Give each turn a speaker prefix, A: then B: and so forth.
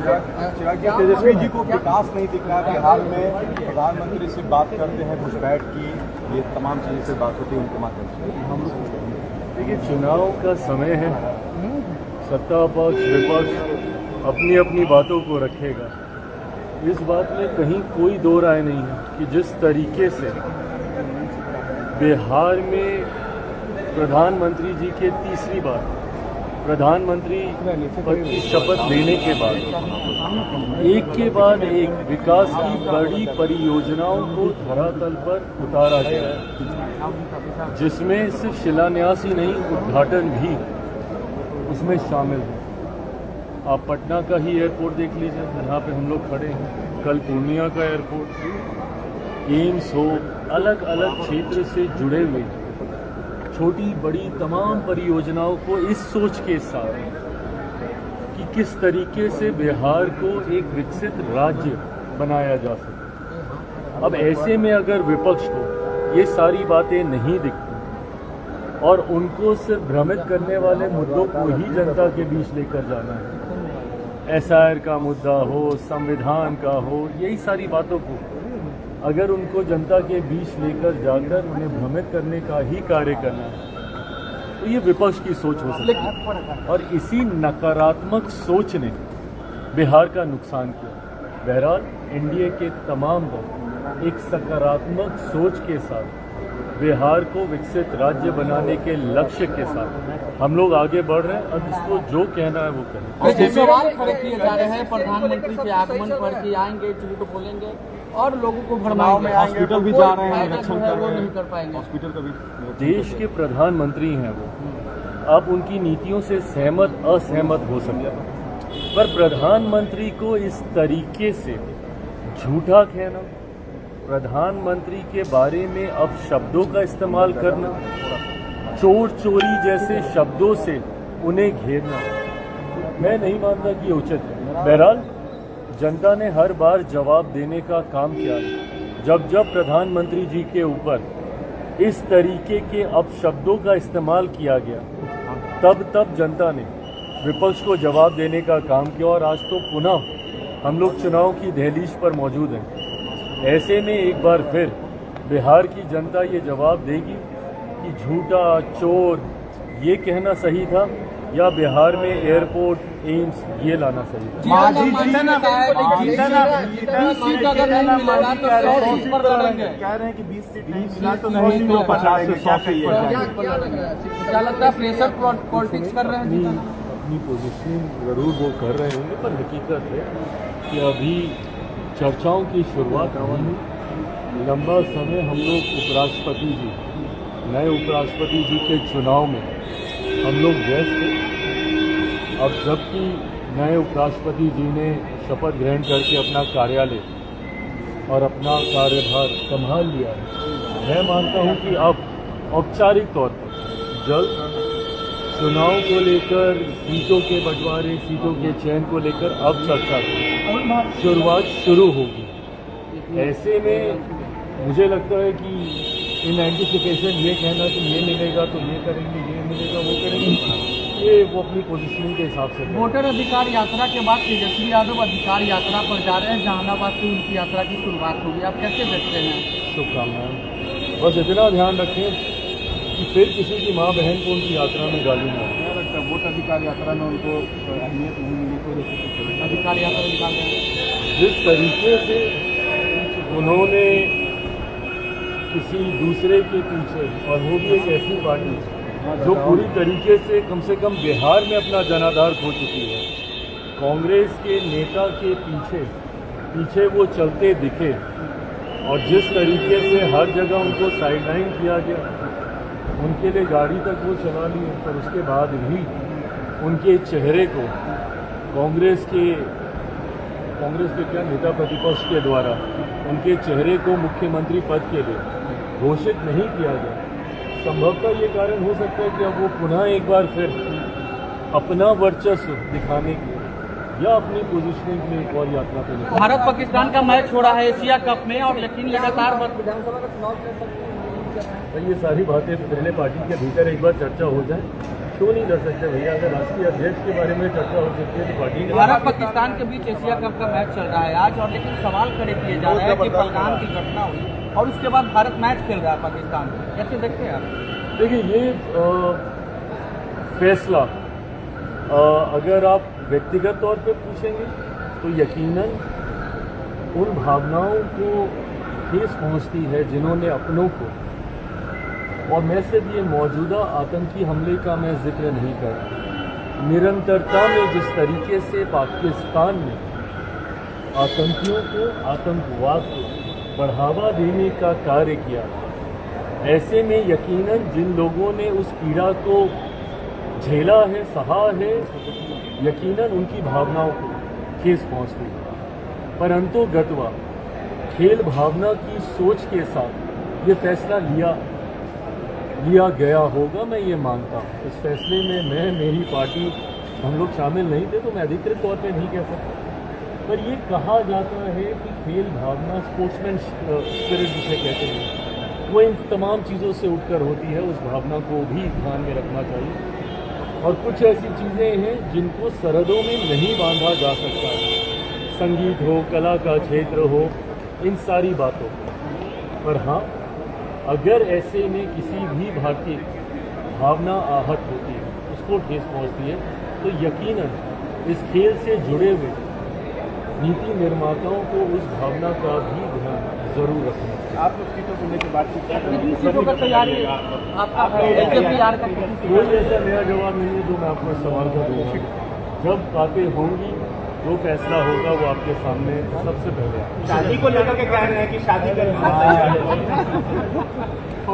A: तेजस्वी जी को विकास नहीं दिख रहा। बिहार में प्रधानमंत्री से बात करते हैं, घुसपैठ की, ये तमाम चीज़ों से बात होती है उनके माध्यम से।
B: देखिए, चुनाव का समय है, सत्ता पक्ष विपक्ष अपनी अपनी बातों को रखेगा। इस बात में कहीं कोई दो राय नहीं है कि जिस तरीके से बिहार में प्रधानमंत्री जी के तीसरी बार प्रधानमंत्री पद की शपथ लेने के बाद एक के बाद एक विकास की बड़ी परियोजनाओं को धरातल पर उतारा गया है, जिसमें सिर्फ शिलान्यास ही नहीं, उद्घाटन भी उसमें शामिल है। आप पटना का ही एयरपोर्ट देख लीजिए, जहाँ पे हम लोग खड़े हैं, कल पूर्णिया का एयरपोर्ट, एम्स हो, अलग अलग क्षेत्र से जुड़े हुए छोटी बड़ी तमाम परियोजनाओं को इस सोच के साथ कि किस तरीके से बिहार को एक विकसित राज्य बनाया जा सके। अब ऐसे में अगर विपक्ष को ये सारी बातें नहीं दिखती और उनको सिर्फ भ्रमित करने वाले मुद्दों को ही जनता के बीच लेकर जाना है, एसआईआर का मुद्दा हो, संविधान का हो, यही सारी बातों को अगर उनको जनता के बीच लेकर जाकर उन्हें भ्रमित करने का ही कार्य करना है, तो ये विपक्ष की सोच हो सकती है। और इसी नकारात्मक सोच ने बिहार का नुकसान किया। बहरहाल एनडीए के तमाम दल एक सकारात्मक सोच के साथ बिहार को विकसित राज्य बनाने के लक्ष्य के साथ हम लोग आगे बढ़ रहे हैं। अब इसको जो कहना है वो करें।
C: सवाल खड़े किए जा रहे हैं प्रधानमंत्री के आगमन पर कि आएंगे, झूठ बोलेंगे और लोगों को भरमाएंगे,
A: हॉस्पिटल भी जा रहे हैं,
C: इलेक्शन वो नहीं कर पाएंगे।
A: हॉस्पिटल का भी
B: देश के प्रधानमंत्री हैं वो, आप उनकी नीतियों से सहमत असहमत हो सकते हैं, पर प्रधानमंत्री को इस तरीके से झूठा कहना, प्रधानमंत्री के बारे में अब शब्दों का इस्तेमाल करना, चोर चोरी जैसे शब्दों से उन्हें घेरना, मैं नहीं मानता कि उचित है। बहरहाल जनता ने हर बार जवाब देने का काम किया है। जब जब प्रधानमंत्री जी के ऊपर इस तरीके के अपशब्दों का इस्तेमाल किया गया, तब तब जनता ने विपक्ष को जवाब देने का काम किया। और आज तो पुनः हम लोग चुनाव की दहलीज पर मौजूद हैं। ऐसे में एक बार फिर बिहार की जनता ये जवाब देगी कि झूठा, चोर ये कहना सही था या बिहार में एयरपोर्ट, एम्स ये लाना सही था।
C: कह रहे हैं कि 20 सीट नहीं मिला तो नहीं, तो 50 से 100 से क्या लगता है प्रेशर पॉलिटिक्स कर रहे हैं?
B: अपनी पोजीशन जरूर वो कर रहे होंगे, पर हकीकत है कि अभी चर्चाओं की शुरुआत हुई। लंबा समय हम लोग उपराष्ट्रपति जी, नए उपराष्ट्रपति जी के चुनाव में हम लोग व्यस्त थे। अब जबकि नए उपराष्ट्रपति जी ने शपथ ग्रहण करके अपना कार्यालय और अपना कार्यभार संभाल लिया है, मैं मानता हूं कि अब औपचारिक तौर पर जल्द चुनाव को लेकर, सीटों के बंटवारे, सीटों के चयन को लेकर अब चर्चा की शुरुआत शुरू होगी। ऐसे में मुझे लगता है कि इन एंटिसिपेशन ये कहना कि ये मिलेगा तो ये करेंगे, ये मिलेगा वो करेंगे, ये वो अपनी पोजीशनिंग के हिसाब से।
C: वोटर अधिकार यात्रा के बाद तेजस्वी यादव अधिकार यात्रा पर जा रहे हैं, जहानाबाद से उनकी यात्रा की शुरुआत होगी, आप कैसे देखते हैं?
B: शुभकामनाएं। बस इतना ध्यान रखें कि फिर किसी की माँ बहन को उनकी यात्रा में गाली ना।
A: क्या लगता है वोट अधिकार यात्रा में उनको अहमियत नहीं मिली तो
C: अधिकार यात्रा निकाल रहे हैं?
B: जिस तरीके से उन्होंने किसी दूसरे के पीछे, और वो भी एक ऐसी पार्टी जो पूरी तरीके से कम बिहार में अपना जनाधार खो चुकी है, कांग्रेस के नेता के पीछे वो चलते दिखे, और जिस तरीके से हर जगह उनको साइडलाइन किया गया, उनके लिए गाड़ी तक वो चला ली, पर उसके बाद भी उनके चेहरे को कांग्रेस के क्या नेता प्रतिपक्ष के द्वारा उनके चेहरे को मुख्यमंत्री पद के लिए घोषित नहीं किया गया। संभवतः ये कारण हो सकता है कि अब वो पुनः एक बार फिर अपना वर्चस्व दिखाने के या अपनी पोजीशनिंग में एक और यात्रा पे निकले।
C: भारत पाकिस्तान का मैच हो रहा है एशिया कप में, और लेकिन लगातार विधानसभा का चुनाव
B: ये सारी बातें पहले पार्टी के भीतर एक बार चर्चा हो जाए, क्यों नहीं कर सकते भैया? अगर राष्ट्रीय अध्यक्ष के बारे में चर्चा हो सकती है तो पार्टी के
C: भारत पाकिस्तान के बीच एशिया कप का मैच चल रहा है आज, और लेकिन सवाल खड़े किए जा रहे हैं कि पहलगाम की घटना हुई और उसके बाद भारत मैच खेल रहा है पाकिस्तान से, कैसे देखते हैं आप?
B: देखिए, ये फैसला अगर आप व्यक्तिगत तौर पे पूछेंगे तो यकीनन उन भावनाओं को ठेस पहुंचती है जिन्होंने अपनों को, और मैं सिर्फ ये मौजूदा आतंकी हमले का मैं जिक्र नहीं कर रहा, निरंतरता में जिस तरीके से पाकिस्तान ने आतंकियों को, आतंकवाद को बढ़ावा देने का कार्य किया, ऐसे में यकीनन जिन लोगों ने उस पीड़ा को झेला है, सहा है, यकीनन उनकी भावनाओं को ठेस पहुंचती है। परंतु गतवा खेल भावना की सोच के साथ ये फैसला लिया गया होगा, मैं ये मानता हूँ। इस फैसले में मैं, मेरी पार्टी, हम लोग शामिल नहीं थे, तो मैं अधिकृत तौर पे नहीं कह सकता। पर ये कहा जाता है कि खेल भावना, स्पोर्ट्समैन स्पिरिट जिसे कहते हैं, वो इन तमाम चीज़ों से उठकर होती है। उस भावना को भी ध्यान में रखना चाहिए। और कुछ ऐसी चीज़ें हैं जिनको सरहदों में नहीं बांधा जा सकता है, संगीत हो, कला का क्षेत्र हो, इन सारी बातों पर। हाँ, अगर ऐसे में किसी भी भारतीय भावना आहत होती है, उसको ठेस पहुंचती है, तो यकीनन इस खेल से जुड़े हुए नीति निर्माताओं को उस भावना का भी ध्यान जरूर रखना चाहिए।
C: आप लोग सीटों को लेकर बातचीत कर रहे हैं, सीटों का तैयारी आपका LJP-R का
B: कोई ऐसा नया जवाब नहीं है जो मैं आपको सवाल का दूंगा। जब बातें होंगी, जो फैसला होगा, वो आपके सामने सबसे पहले।
C: शादी को लेकर के कह रहे हैं कि शादी करना